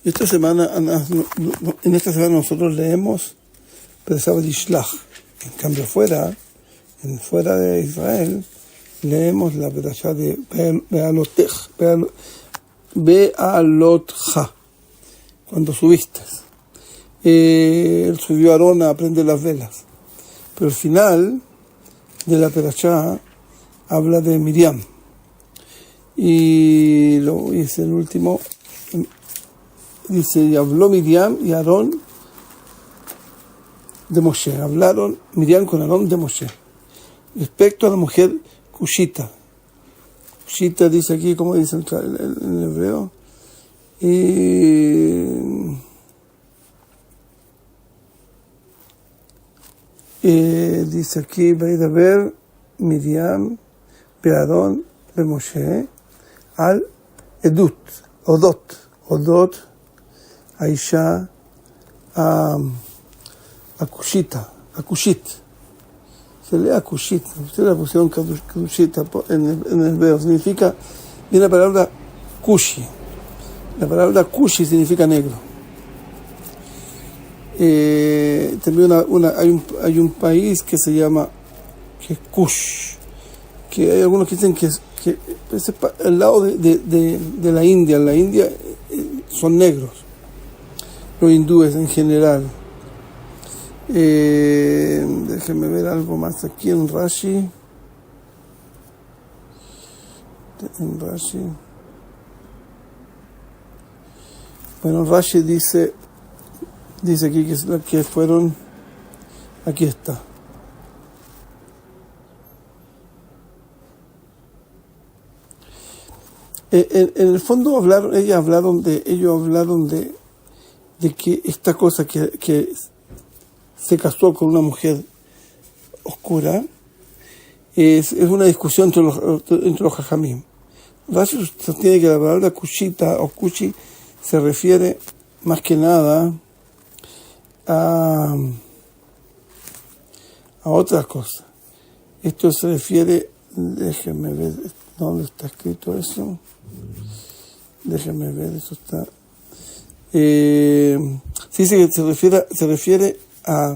Esta semana, en esta semana nosotros leemos Pesach Yishlach. En cambio, fuera de Israel, leemos la Perashá de Be'alotcha, cuando subiste. Él subió a Aarón a prender las velas. Pero el final de la Perashá habla de Miriam. Y es el último. Dice, y habló Miriam y Aarón de Moshe. Hablaron Miriam con Aarón de Moshe. Respecto a la mujer Cushita. Cushita dice aquí, como dice en hebreo. Dice aquí, va a ver Miriam, Aarón, de Moshe, al Odot, Aisha, a Cushit. Se lee a Cushit. Ustedes la pusieron Cushita en el hebreo. Significa, viene la palabra Cushi. La palabra Cushi significa negro. También hay un país que se llama, que es Kush, que hay algunos que dicen que es el lado de la India. En la India son negros, los hindúes en general. Déjenme ver algo más aquí en Rashi. Bueno, Rashi dice aquí que fueron, aquí está. En el fondo ellos hablaron de que esta cosa que se casó con una mujer oscura es una discusión entre los jajamim. Rashi sostiene que la palabra kushita o kushi se refiere más que nada a otras cosas. Esto se refiere, déjenme ver dónde está escrito eso. Déjenme ver, eso está. Se dice que se refiere a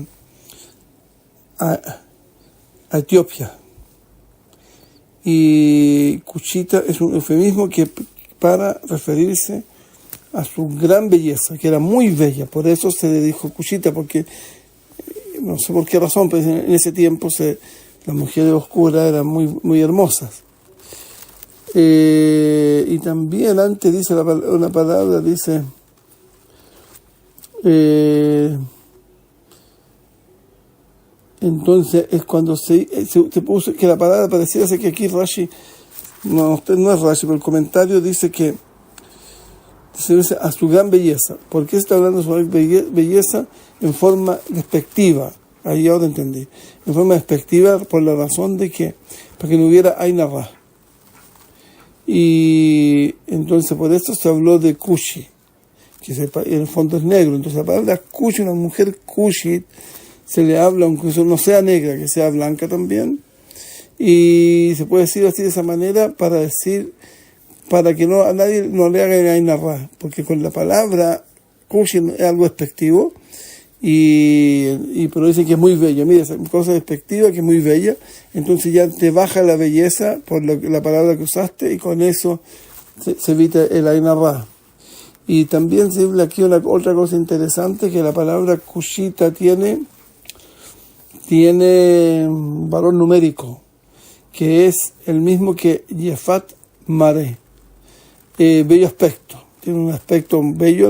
Etiopía. Y Cushita es un eufemismo para referirse a su gran belleza, que era muy bella. Por eso se le dijo Cushita, porque no sé por qué razón, pero en ese tiempo las mujeres oscuras eran muy, muy hermosas. Y también antes dice una palabra, dice entonces es cuando se puso que la palabra parecía ser que aquí Rashi no es Rashi, pero el comentario dice que se dice a su gran belleza. ¿Por qué se está hablando de su belleza en forma despectiva? Ahí ahora entendí. En forma despectiva por la razón de que para que no hubiera Ain Hara. Y entonces por eso se habló de Kushi, que en el fondo es negro. Entonces la palabra Kushi, una mujer Kushi, se le habla, aunque no sea negra, que sea blanca también. Y se puede decir así de esa manera para que a nadie no le haga Ain Hara, porque con la palabra Kushi es algo despectivo. Pero dice que es muy bella. Mira, es una cosa despectiva que es muy bella, entonces ya te baja la belleza por la palabra que usaste, y con eso se evita el Ain Hara. Y también se habla aquí otra cosa interesante, que la palabra Kushita tiene un valor numérico, que es el mismo que Yefat Mare, bello aspecto. Tiene un aspecto bello,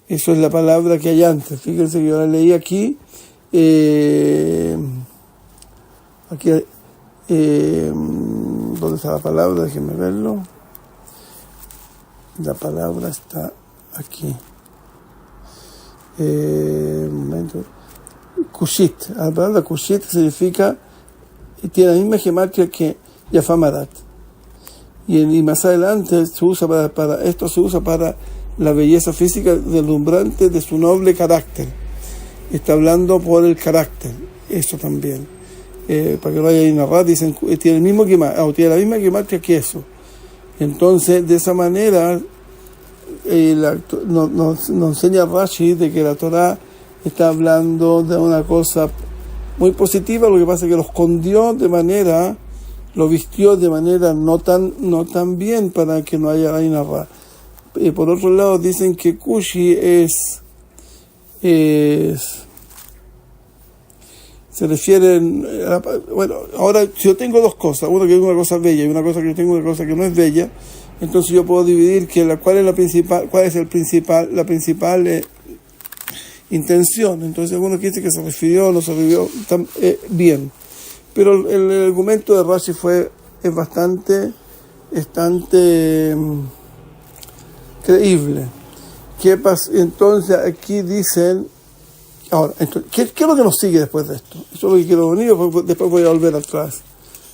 eso es la palabra que hay antes. Fíjense que yo la leí aquí. ¿Dónde está la palabra? Déjenme verlo. La palabra está aquí. Un momento. Kushit. La palabra Kushit significa, tiene la misma gematria que Yafamarat. Y más adelante se usa para la belleza física deslumbrante de su noble carácter. Está hablando por el carácter, eso también. Para que no haya Ain Hara, dicen, tiene la misma gematria que eso. Entonces, de esa manera, nos enseña Rashi de que la Torá está hablando de una cosa muy positiva. Lo que pasa es que lo escondió lo vistió de manera no tan bien para que no haya Ain Hara. Y por otro lado dicen que Kushi se refieren bueno, ahora si yo tengo dos cosas, una que es una cosa bella y una cosa que yo tengo una cosa que no es bella, entonces yo puedo dividir cuál es la principal intención. Entonces algunos dicen que se refirió, no se refirió bien, pero el argumento de Rashi es bastante creíble. ¿Qué pasa? Entonces aquí dicen, ahora, ¿qué es lo que nos sigue después de esto? Eso es lo que quiero venir, después voy a volver atrás.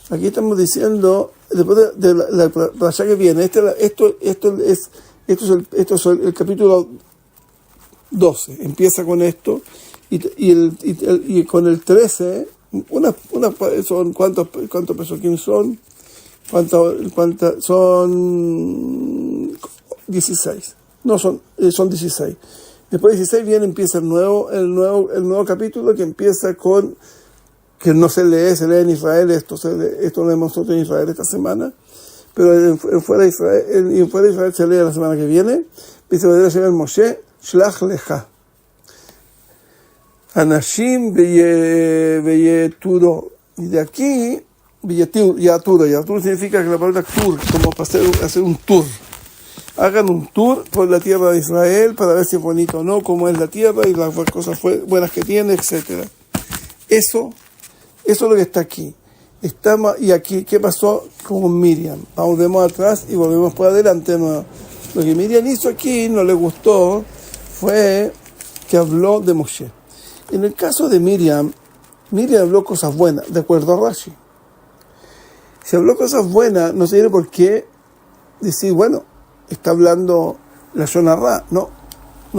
Aquí estamos diciendo, después de la parashá que viene, esto es el capítulo 12, empieza con esto, y con el 13, son ¿cuántos pesukim son? Son 16. No, son 16. Después de 16 empieza el nuevo capítulo, que empieza con, que no se lee en Israel, esto lo leemos nosotros en Israel esta semana, pero fuera de Israel se lee la semana que viene. Dice el Moshe, Shlach Lecha Anashim Beyeturo. Y de aquí, Yaturo significa que la palabra tour, como para hacer un tour. Hagan un tour por la tierra de Israel para ver si es bonito o no, cómo es la tierra y las cosas buenas que tiene, etc. Eso es lo que está aquí. Y aquí, ¿qué pasó con Miriam? Volvemos atrás y volvemos por adelante. No. Lo que Miriam hizo aquí no le gustó, fue que habló de Moshe. En el caso de Miriam habló cosas buenas, de acuerdo a Rashi. Si habló cosas buenas, no se tiene por qué decir, bueno, está hablando la Shon Ra. No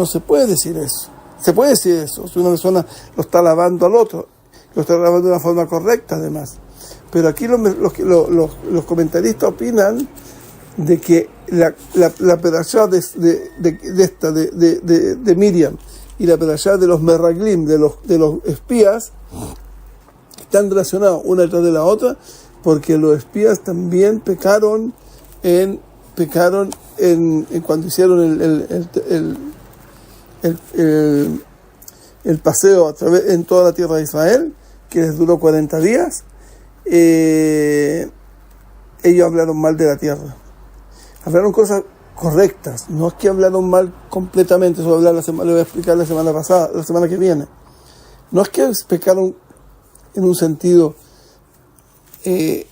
se puede decir eso. Se puede decir eso, si una persona lo está alabando al otro, lo está alabando de una forma correcta además. Pero aquí los comentaristas opinan de que la perashá de Miriam y la perashá de los Meraglim, de los espías, están relacionados una detrás de la otra, porque los espías también pecaron cuando hicieron el paseo en toda la tierra de Israel, que les duró 40 días. Ellos hablaron mal de la tierra, hablaron cosas correctas, no es que hablaron mal completamente. Eso lo voy a explicar la semana que viene. No es que pecaron en un sentido que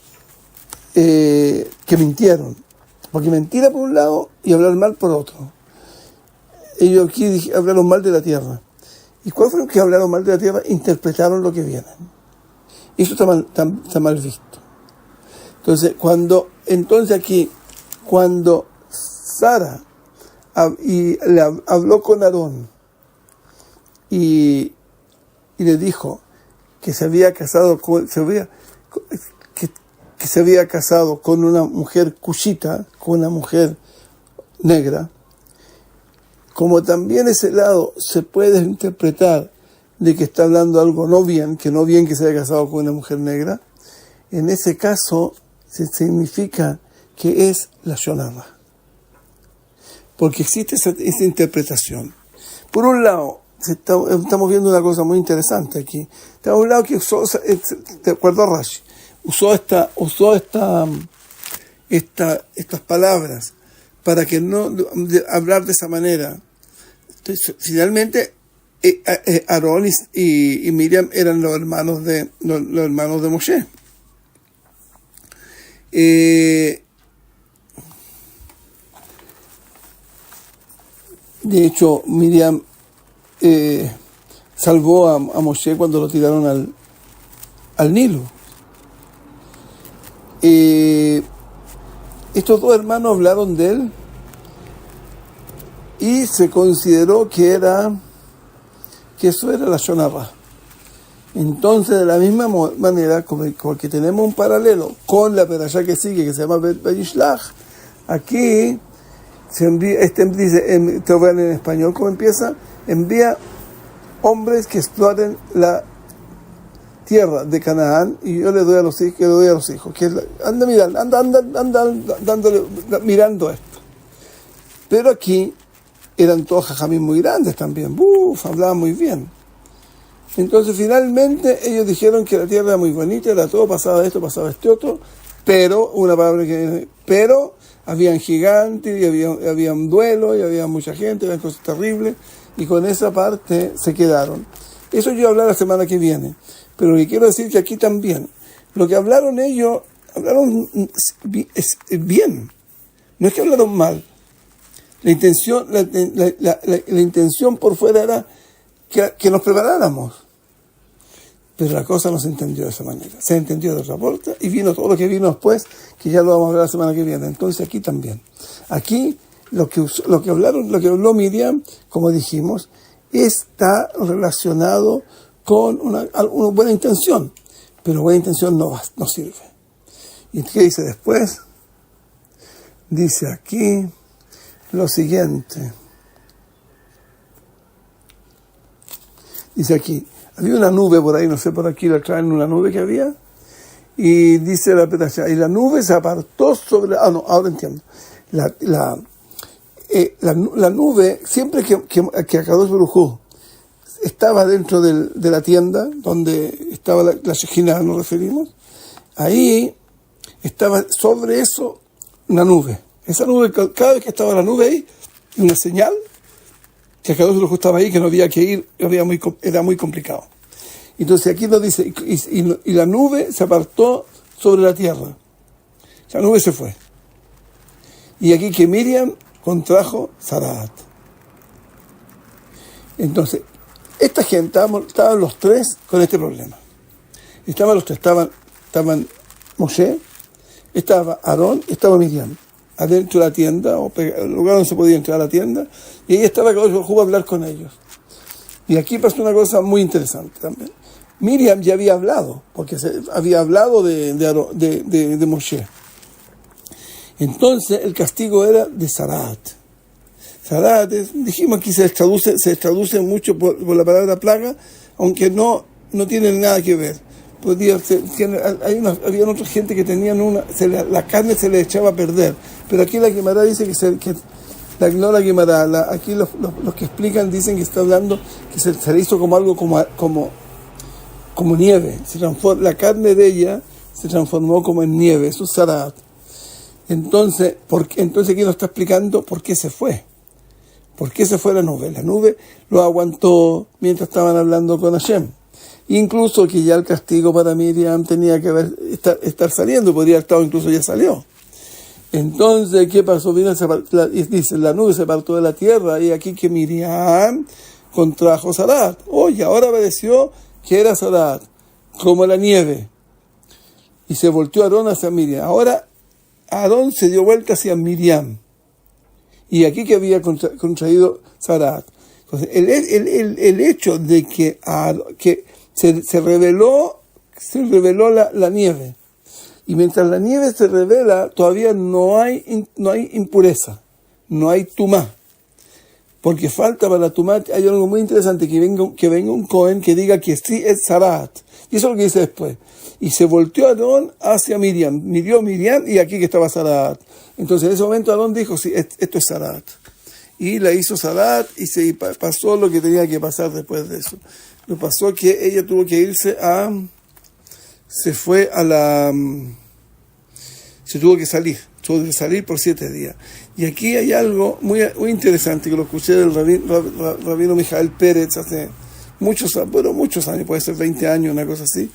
mintieron, porque mentira por un lado y hablar mal por otro. Ellos aquí hablaron mal de la tierra. ¿Y cuál fue lo que hablaron mal de la tierra? Interpretaron lo que viene. Eso está mal visto. Entonces aquí, cuando Sara le habló con Aarón y le dijo que se había casado con una mujer cushita, con una mujer negra, como también ese lado se puede interpretar de que está hablando algo no bien que se haya casado con una mujer negra, en ese caso se significa que es la Shon Ra, porque existe esa interpretación. Por un lado, estamos viendo una cosa muy interesante aquí. Por un lado, que usó, de acuerdo a Rashi, usó estas palabras para que no hablar de esa manera. Entonces, finalmente, Aarón y Miriam eran los hermanos de Moshe. De hecho, Miriam salvó a Moshe cuando lo tiraron al Nilo. Estos dos hermanos hablaron de él y se consideró que eso era la Shon Ra. Entonces, de la misma manera, como que tenemos un paralelo con la perashá que sigue, que se llama Vayishlach, aquí dice, te voy a leer en español, ¿cómo empieza? Envía hombres que exploren la tierra de Canaán y yo le doy a los hijos, que anda mirando esto. Pero aquí eran todos jajamín muy grandes también, hablaban muy bien. Entonces finalmente ellos dijeron que la tierra era muy bonita, era todo, pasaba esto, pasaba este otro, pero habían gigantes y había un duelo y había mucha gente, había cosas terribles, y con esa parte se quedaron. Eso yo hablaré la semana que viene, pero lo que quiero decir que aquí también, lo que hablaron ellos, hablaron bien, no es que hablaron mal. La intención por fuera era que nos preparáramos, pero la cosa no se entendió de esa manera, se entendió de otra puerta y vino todo lo que vino después, que ya lo vamos a hablar la semana que viene. Entonces aquí también, aquí lo que habló Miriam, como dijimos, está relacionado con una buena intención, pero buena intención no sirve. ¿Y qué dice después? Dice aquí lo siguiente. Dice aquí, había una nube por ahí, no sé, por aquí la traen, una nube que había, y dice la Perashá, y la nube se apartó sobre... ahora entiendo. La nube, siempre que Akadosh Baruj Hu estaba dentro de la tienda, donde estaba la Shejina, nos referimos, ahí estaba sobre eso una nube. Esa nube, cada vez que estaba la nube ahí, una señal que Akadosh Baruj Hu estaba ahí, que no había que ir, era muy complicado. Entonces aquí nos dice, y la nube se apartó sobre la tierra. La nube se fue. Y aquí que Miriam contrajo Sarat. Entonces, esta gente, estaban los tres con este problema. Estaban Moshe, estaba Aarón, estaba Miriam, adentro de la tienda, o el lugar donde se podía entrar a la tienda, y ahí estaba Akadosh Baruj Hu a hablar con ellos. Y aquí pasó una cosa muy interesante también. Miriam ya había hablado, porque había hablado de Moshe. Entonces el castigo era de Sarat. Sarat, dijimos aquí se traduce mucho por la palabra plaga, aunque no tiene nada que ver. Había otra gente que tenían la carne se le echaba a perder, pero aquí la Gemara dice aquí los que explican dicen que está hablando que se le hizo como algo como nieve, la carne de ella se transformó como en nieve, eso es Sarat. Entonces aquí nos está explicando por qué se fue. ¿Por qué se fue la nube? La nube lo aguantó mientras estaban hablando con Hashem. Incluso que ya el castigo para Miriam tenía que estar saliendo, podría haber estado, incluso ya salió. Entonces, ¿qué pasó? Dice, la nube se apartó de la tierra, y aquí que Miriam contrajo Sarat. Oye, ahora apareció que era Sarat, como la nieve. Y se volteó Aarón hacia Miriam. Ahora Aarón se dio vuelta hacia Miriam. Y aquí que había contraído Sarat. Entonces, el hecho de que se reveló la nieve. Y mientras la nieve se revela, todavía no hay impureza, no hay tumá. Porque falta para la tumá, hay algo muy interesante, que venga un Cohen que diga que sí es Sarat. Y eso es lo que dice después. Y se volteó Aarón hacia Miriam, miró Miriam y aquí que estaba Sarat. Entonces en ese momento Aarón dijo, sí, esto es Sarat. Y la hizo Sarat y se pasó lo que tenía que pasar después de eso. Lo pasó que ella tuvo que irse se tuvo que salir por 7 días. Y aquí hay algo muy interesante que lo escuché del rabino Mijael Pérez hace muchos años, puede ser 20 años, una cosa así.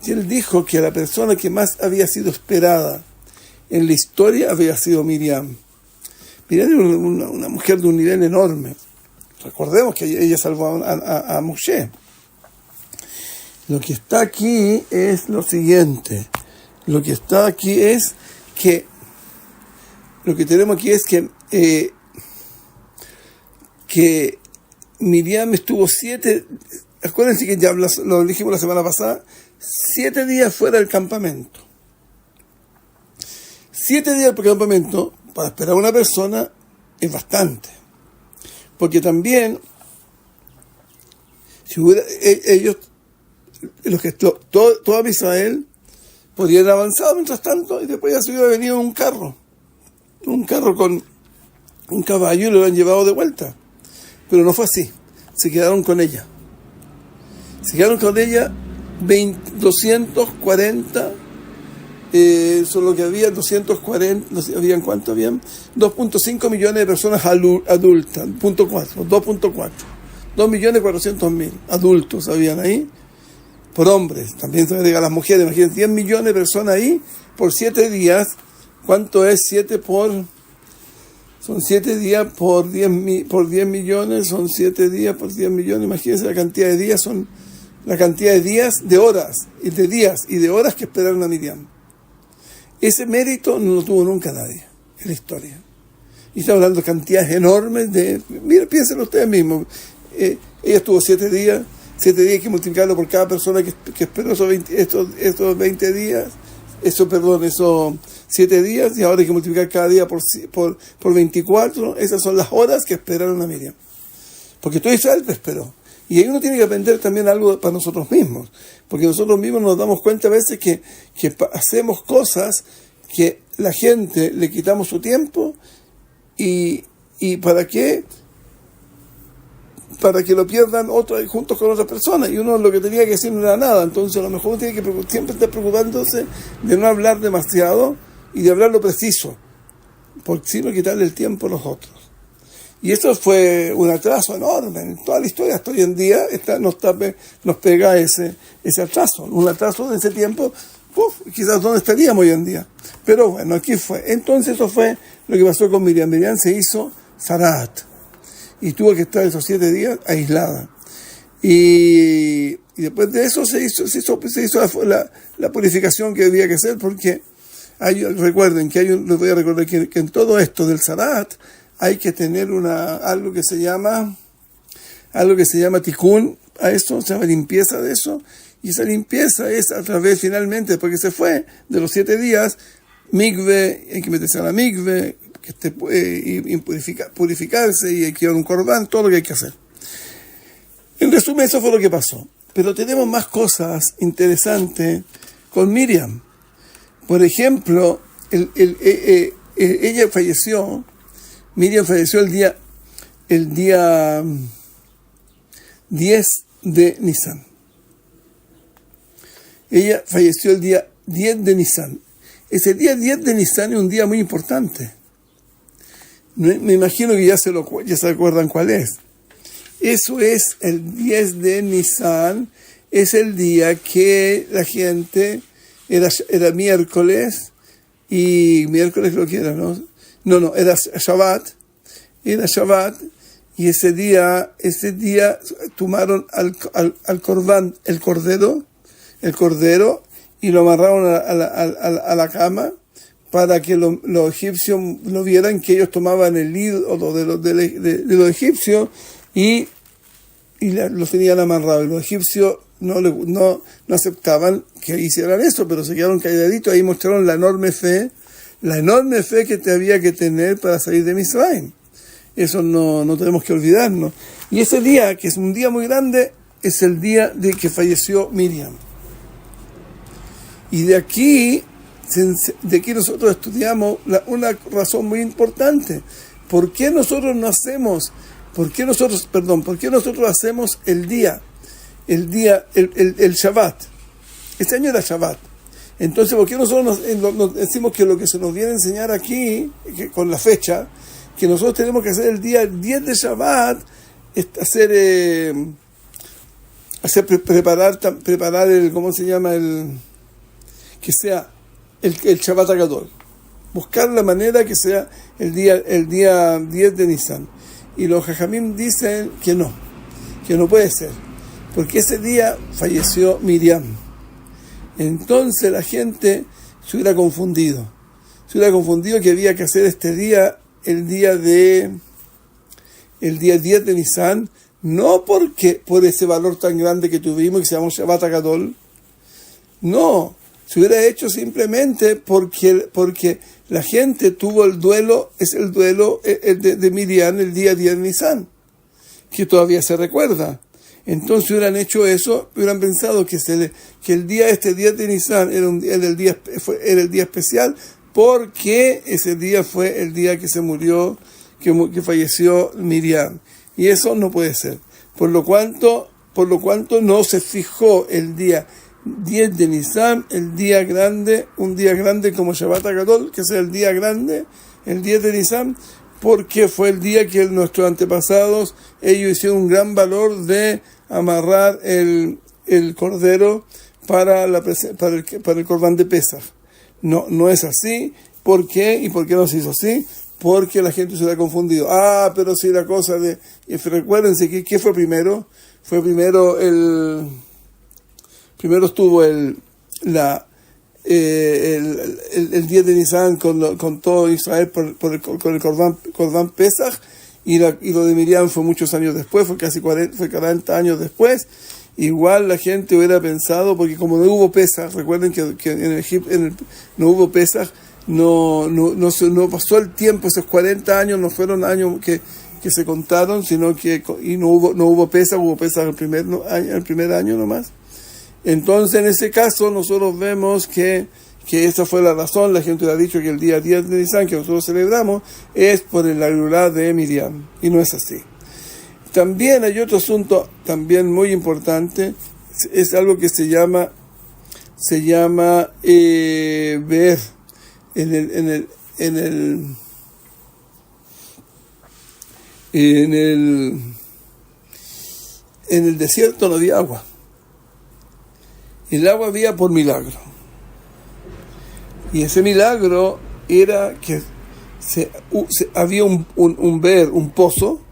Y él dijo que la persona que más había sido esperada en la historia había sido Miriam. Miriam era una mujer de un nivel enorme. Recordemos que ella salvó a Moshe. Lo que está aquí es lo siguiente. Lo que tenemos aquí es que Miriam estuvo 7, acuérdense que ya lo dijimos la semana pasada, 7 días fuera del campamento. 7 días por campamento, para esperar a una persona, es bastante. Porque también, si hubiera, ellos, toda Israel, podrían haber avanzado mientras tanto, y después ya se hubiera venido un carro con un caballo, y lo han llevado de vuelta. Pero no fue así. Se quedaron con ella. 240, solo que había 240, no sé, ¿habían cuánto? Habían 2.5 millones de personas adultas, 2.4, 2.400.000 adultos habían ahí, por hombres, también se agrega las mujeres, imagínense, 10 millones de personas ahí, por 7 días, ¿cuánto es 7 son 7 días por 10 millones, son 7 días por 10 millones, imagínense la cantidad de días, de horas, y de horas que esperaron a Miriam. Ese mérito no lo tuvo nunca nadie en la historia. Y está hablando de cantidades enormes mira, piénsenlo ustedes mismos. Ella estuvo 7 días, 7 días hay que multiplicarlo por cada persona que esperó esos 20 días, esos 7 días, y ahora hay que multiplicar cada día por 24, esas son las horas que esperaron a Miriam. Porque todo Israel te esperó. Y ahí uno tiene que aprender también algo para nosotros mismos, porque nosotros mismos nos damos cuenta a veces que hacemos cosas que la gente le quitamos su tiempo y ¿para qué? Para que lo pierdan juntos con otras personas, y uno lo que tenía que decir no era nada. Entonces a lo mejor uno tiene que siempre estar preocupándose de no hablar demasiado y de hablar lo preciso, por si no quitarle el tiempo a los otros. Y eso fue un atraso enorme en toda la historia. Hasta hoy en día nos pega ese atraso. Un atraso de ese tiempo, quizás dónde estaríamos hoy en día. Pero bueno, aquí fue. Entonces eso fue lo que pasó con Miriam. Miriam se hizo Zarat y tuvo que estar esos 7 días aislada. Y después de eso se hizo la purificación que había que hacer, porque recuerden que les voy a recordar que en todo esto del Zarat hay que tener algo que se llama tikkun, a eso se llama limpieza de eso, y esa limpieza es a través, finalmente, porque se fue de los 7 días, mikve, hay que meterse a la mikve, y purificarse, y hay que llevar un corbán, todo lo que hay que hacer. En resumen, eso fue lo que pasó. Pero tenemos más cosas interesantes con Miriam. Por ejemplo, Miriam falleció el día 10 de Nisan. Ella falleció el día 10 de Nisan. Ese día 10 de Nisan es un día muy importante. Me imagino que ya se acuerdan cuál es. Eso es el 10 de Nisan, es el día que la gente, era miércoles, y miércoles creo que era, ¿no? No, era Shabbat, y ese día tomaron al corbán, el cordero, y lo amarraron a la cama, para que los egipcios no vieran que ellos tomaban el ídolo de los egipcios y los tenían amarrados. Y los egipcios no aceptaban que hicieran eso, pero se quedaron calladitos. Ahí mostraron la enorme fe que había que tener para salir de Misraim. Eso no tenemos que olvidarnos. Y ese día, que es un día muy grande, es el día de que falleció Miriam. Y de aquí nosotros estudiamos una razón muy importante. ¿Por qué nosotros hacemos el Shabbat? Este año era Shabbat. Entonces, ¿por qué nosotros nos decimos que lo que se nos viene a enseñar aquí, con la fecha, que nosotros tenemos que hacer el día 10 de Shabbat, preparar el, ¿cómo se llama? Que sea el Shabbat Agadol. Buscar la manera que sea el día 10 de Nisan. Y los Jajamim dicen que no puede ser, porque ese día falleció Miriam. Entonces la gente se hubiera confundido que había que hacer este día, el día 10 de Nisan, no por ese valor tan grande que tuvimos, que se llamó Shabbat Agadol. No, se hubiera hecho simplemente porque la gente tuvo el duelo, es el duelo de Miriam el día 10 de Nisan, que todavía se recuerda. Entonces hubieran hecho eso, hubieran pensado que el día 10 de Nisan era el día especial, porque ese día fue el día que se murió, que falleció Miriam. Y eso no puede ser. Por lo cuanto no se fijó el día 10 de Nisan, el día grande, un día grande como Shabbat HaGadol, que es el día grande, el 10 de Nisan, porque fue el día que nuestros antepasados, ellos hicieron un gran valor de amarrar el cordero para el Corbán de Pesach. No es así. ¿Por qué? ¿Y por qué no se hizo así? Porque la gente se le ha confundido. Pero si la cosa de... Recuérdense que ¿qué fue primero? Fue primero primero estuvo el 10 de Nisan con todo Israel con el Corbán Pesach, y lo de Miriam fue muchos años después, fue 40 años después. Igual la gente hubiera pensado, porque como no hubo Pesach, recuerden que en Egipto no hubo Pesach, no pasó el tiempo, esos 40 años no fueron años que se contaron, sino que no hubo Pesach, hubo Pesach el primer año nomás. Entonces en ese caso nosotros vemos que esa fue la razón. La gente le ha dicho que el día 10 de Nisan, que nosotros celebramos, es por el Agulá de Miriam, y no es así. También hay otro asunto también muy importante, es algo que se llama ver en el desierto no había agua. El agua había por milagro. Y ese milagro era que había un pozo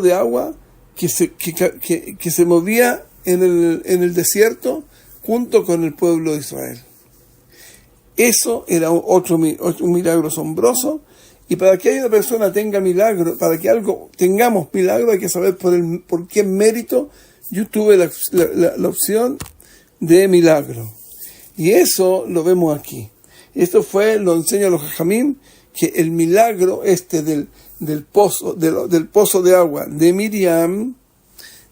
de agua que se movía en el desierto junto con el pueblo de Israel. Eso era un milagro asombroso. Y para que una persona tenga milagro, para que algo tengamos milagro, hay que saber por qué mérito yo tuve la opción de milagro. Y eso lo vemos aquí. Esto lo enseña los Jajamim, que el milagro del pozo de agua de Miriam,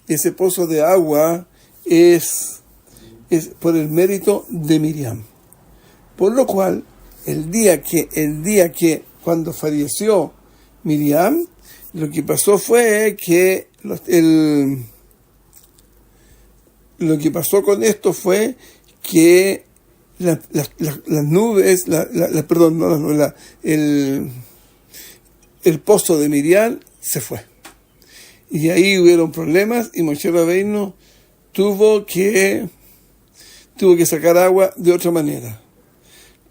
ese pozo de agua es por el mérito de Miriam. Por lo cual, el día que cuando falleció Miriam, lo que pasó fue que lo que pasó con esto fue que las nubes, el pozo de Miriam se fue. Y ahí hubieron problemas, y Moshe Rabbeinu tuvo que sacar agua de otra manera.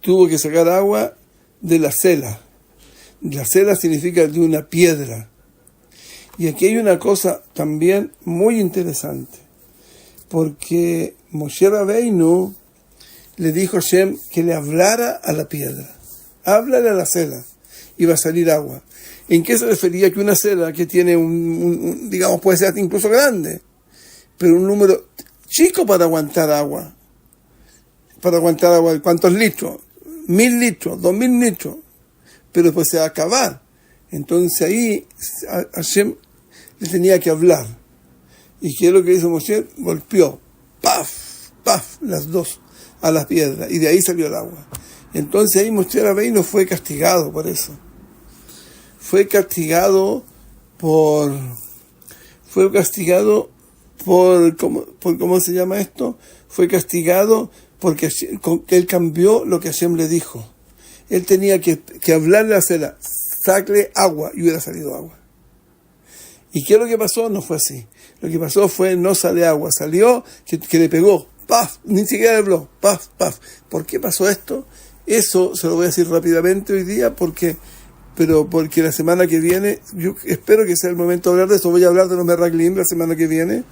Tuvo que sacar agua de la sela. La sela significa de una piedra. Y aquí hay una cosa también muy interesante, porque Moshe Rabbeinu le dijo a Hashem que le hablara a la piedra. Háblale a la sela y va a salir agua. ¿En qué se refería? Que una sela que tiene digamos, puede ser incluso grande, pero un número chico para aguantar agua. ¿Cuántos litros? 1.000 litros, 2.000 litros. Pero después se va a acabar. Entonces ahí Hashem le tenía que hablar. ¿Y qué es lo que hizo Moshe? Golpeó, ¡paf! ¡paf! Las dos a las piedras, y de ahí salió el agua. Entonces ahí Moshe Rabbeinu fue castigado por eso. Fue castigado por ¿cómo se llama esto? Fue castigado porque él cambió lo que Hashem le dijo. Él tenía que hablarle a Sela, sacle agua, y hubiera salido agua. ¿Y qué es lo que pasó? No fue así. Lo que pasó fue, no sale agua, salió que le pegó, ¡paf! Ni siquiera habló, ¡paf! ¡paf! ¿Por qué pasó esto? Eso se lo voy a decir rápidamente hoy día, porque la semana que viene, yo espero que sea el momento de hablar de eso. Voy a hablar de los Meraglim la semana que viene,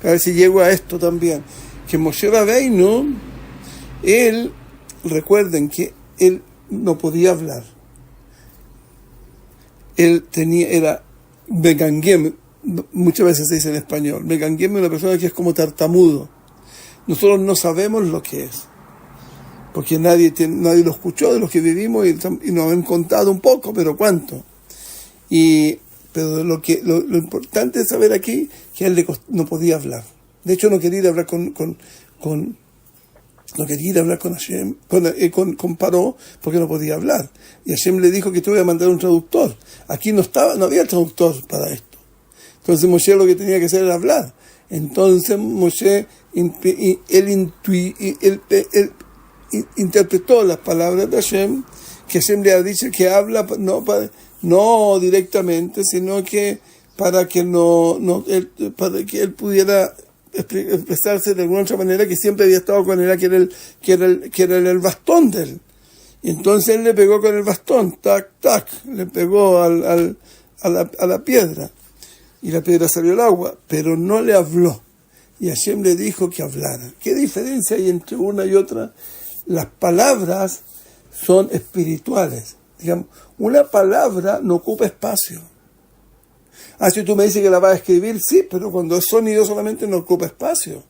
a ver si llego a esto también. Que Moshe Rabbeinu, recuerden que él no podía hablar. Él era Begangem, muchas veces se dice en español. Begangem es una persona que es como tartamudo. Nosotros no sabemos lo que es. porque nadie lo escuchó de los que vivimos y nos han contado un poco, pero ¿cuánto? Pero lo importante es saber aquí que él no podía hablar. De hecho, no quería ir a hablar no quería ir a hablar con Hashem, con Paró, porque no podía hablar. Y Hashem le dijo que te voy a mandar un traductor. Aquí no había traductor para esto. Entonces Moshe lo que tenía que hacer era hablar. Entonces Moshe interpretó las palabras de Hashem, que Hashem le ha dicho que habla no directamente, sino que para que él pudiera expresarse de alguna otra manera, que siempre había estado con él, que era el bastón de él. Y entonces él le pegó con el bastón, tac, tac, le pegó a la piedra, y la piedra salió al agua, pero no le habló. Y Hashem le dijo que hablara. ¿Qué diferencia hay entre una y otra? Las palabras son espirituales. Digamos, una palabra no ocupa espacio. Si tú me dices que la vas a escribir, sí, pero cuando es sonido solamente no ocupa espacio.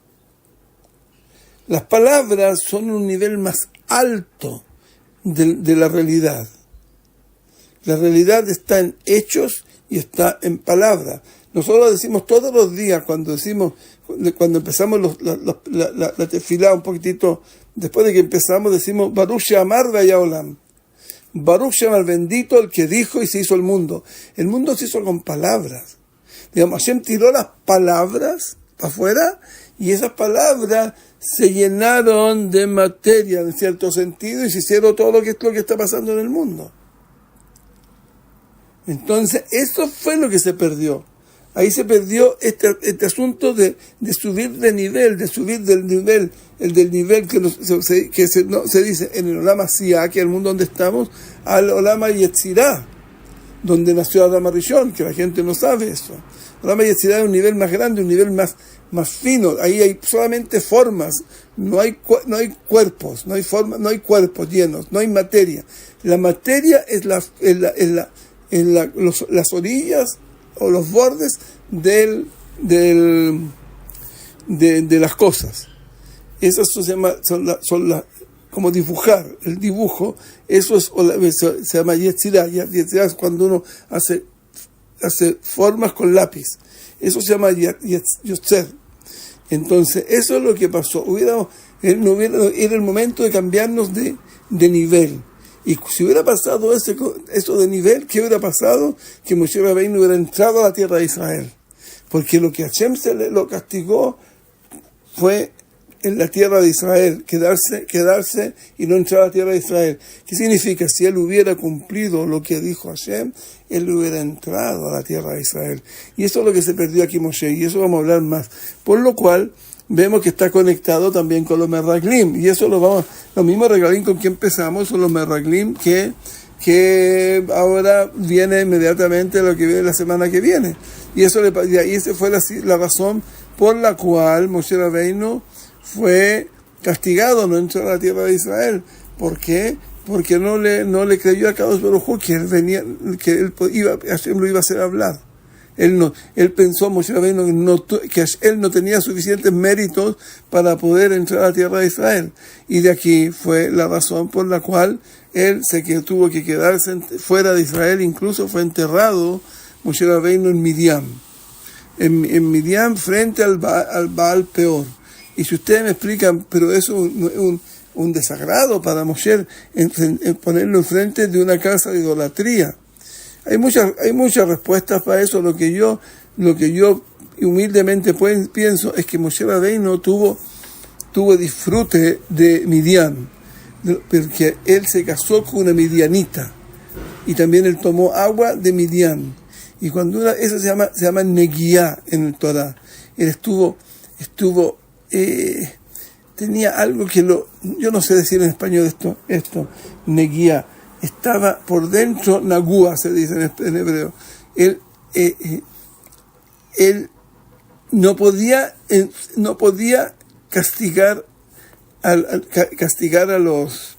Las palabras son un nivel más alto de la realidad. La realidad está en hechos y está en palabras. Nosotros decimos todos los días, cuando empezamos la tefilá un poquitito, después de que empezamos, decimos Baruch She'amar ve'haya olam. Baruch She'amar, bendito el que dijo y se hizo el mundo. El mundo se hizo con palabras. Digamos, Hashem tiró las palabras para afuera y esas palabras se llenaron de materia en cierto sentido y se hicieron todo lo que está pasando en el mundo. Entonces, eso fue lo que se perdió. Ahí se perdió este asunto de subir de nivel, del nivel que se dice en el Olam Asiyah, que es el mundo donde estamos, al Olam Yetzirah, donde nació Adam Rishon, que la gente no sabe eso. Olam Yetzirah es un nivel más grande, un nivel más fino. Ahí hay solamente formas, no hay cuerpos, no hay cuerpos llenos, no hay materia. La materia es las orillas o los bordes de las cosas. Esas se llama, como dibujar, el dibujo, eso se llama Yetzirah. Yetzirah es cuando uno hace formas con lápiz. Eso se llama Yotzer. Entonces, eso es lo que pasó. Era el momento de cambiarnos de nivel. Y si hubiera pasado eso de nivel, ¿qué hubiera pasado? Que Moshe Rabbeinu hubiera entrado a la tierra de Israel. Porque lo que Hashem lo castigó fue en la tierra de Israel, quedarse y no entrar a la tierra de Israel. ¿Qué significa? Si él hubiera cumplido lo que dijo Hashem, él hubiera entrado a la tierra de Israel. Y eso es lo que se perdió aquí Moshe, y eso vamos a hablar más. Por lo cual, vemos que está conectado también con los meraglim, y eso los mismos meraglim con que empezamos son los meraglim que ahora viene inmediatamente lo que viene la semana que viene. Y esa fue la razón por la cual Moshe Rabbeinu fue castigado, no entró a la tierra de Israel. ¿Por qué? Porque no le creyó a Kadosh Baruj Hu que Hashem lo iba a hacer hablar. Él pensó, Moshe Rabbeinu, que él no tenía suficientes méritos para poder entrar a la tierra de Israel. Y de aquí fue la razón por la cual él tuvo que quedarse fuera de Israel. Incluso fue enterrado Moshe Rabbeinu en Midian. En Midian, frente al Baal Peor. Y si ustedes me explican, pero eso es un desagrado para Moshe en ponerlo enfrente de una casa de idolatría. Hay muchas respuestas para eso. Lo que yo humildemente pienso es que Moshe Rabbeinu tuvo disfrute de Midian, porque él se casó con una midianita y también él tomó agua de Midian. Y cuando eso se llama neguía en el Torah. Él tenía algo que yo no sé decir en español esto neguía. Estaba por dentro, nagúa se dice en hebreo. Él no podía castigar a los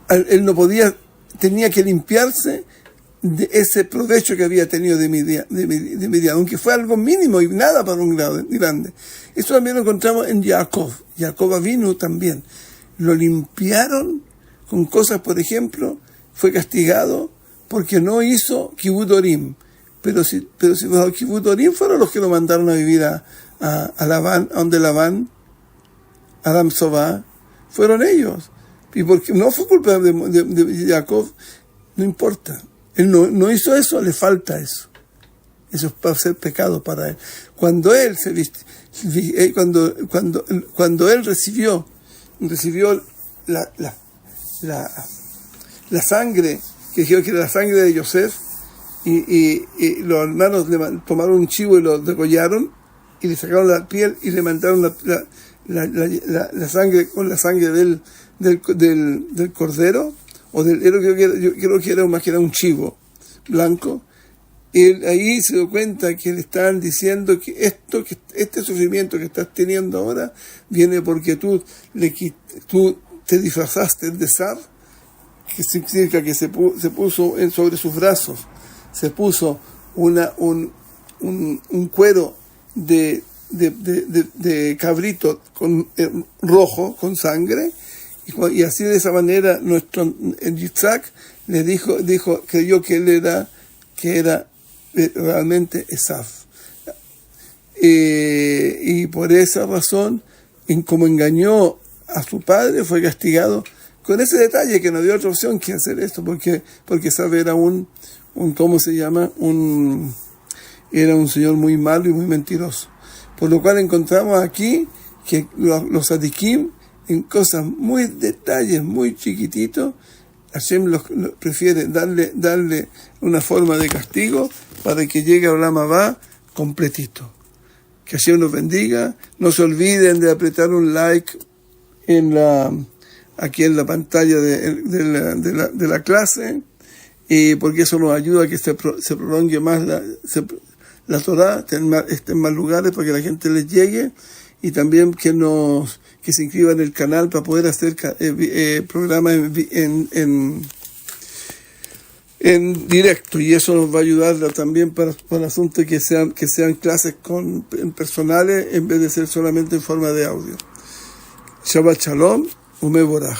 él no podía, tenía que limpiarse de ese provecho que había tenido de Midian, aunque fue algo mínimo y nada para un grado grande. Eso también lo encontramos en Jacob. Jacob Avinu también. Lo limpiaron con cosas, por ejemplo, fue castigado porque no hizo Kibut Orim. Pero si los Kibut Orim fueron los que lo mandaron a vivir a Labán, a donde Labán, Aram Sobá, fueron ellos. Y porque no fue culpa de Jacob, no importa. Él no hizo eso, le falta eso. Eso es para ser pecado para él. Cuando él cuando él recibió la sangre, que dijeron que era la sangre de Yosef, y los hermanos tomaron un chivo y lo degollaron, y le sacaron la piel y le mandaron la sangre con la sangre del cordero, yo creo que era más que era un chivo blanco. Y ahí se dio cuenta que le estaban diciendo que este sufrimiento que estás teniendo ahora viene porque tú te disfrazaste de zar, que significa que se puso sobre sus brazos, se puso un cuero de cabrito rojo con sangre, y así de esa manera Yitzhak le creyó que él era realmente Esaf, y por esa razón, como engañó a su padre, fue castigado con ese detalle, que no dio otra opción que hacer esto, porque Esaf era ¿cómo se llama? Era un señor muy malo y muy mentiroso. Por lo cual encontramos aquí que los tzadikim, en cosas detalles muy chiquititos, Hashem prefiere darle una forma de castigo para que llegue a Olam Abba completito. Que Hashem nos bendiga. No se olviden de apretar un like aquí en la pantalla de la clase, porque eso nos ayuda a que se prolongue más la Torah, esté en más lugares para que la gente les llegue, y también que se inscriban en el canal para poder hacer programas en directo, y eso nos va a ayudar también para el asunto de que sean clases personales en vez de ser solamente en forma de audio. Shabbat Shalom, Umevorach.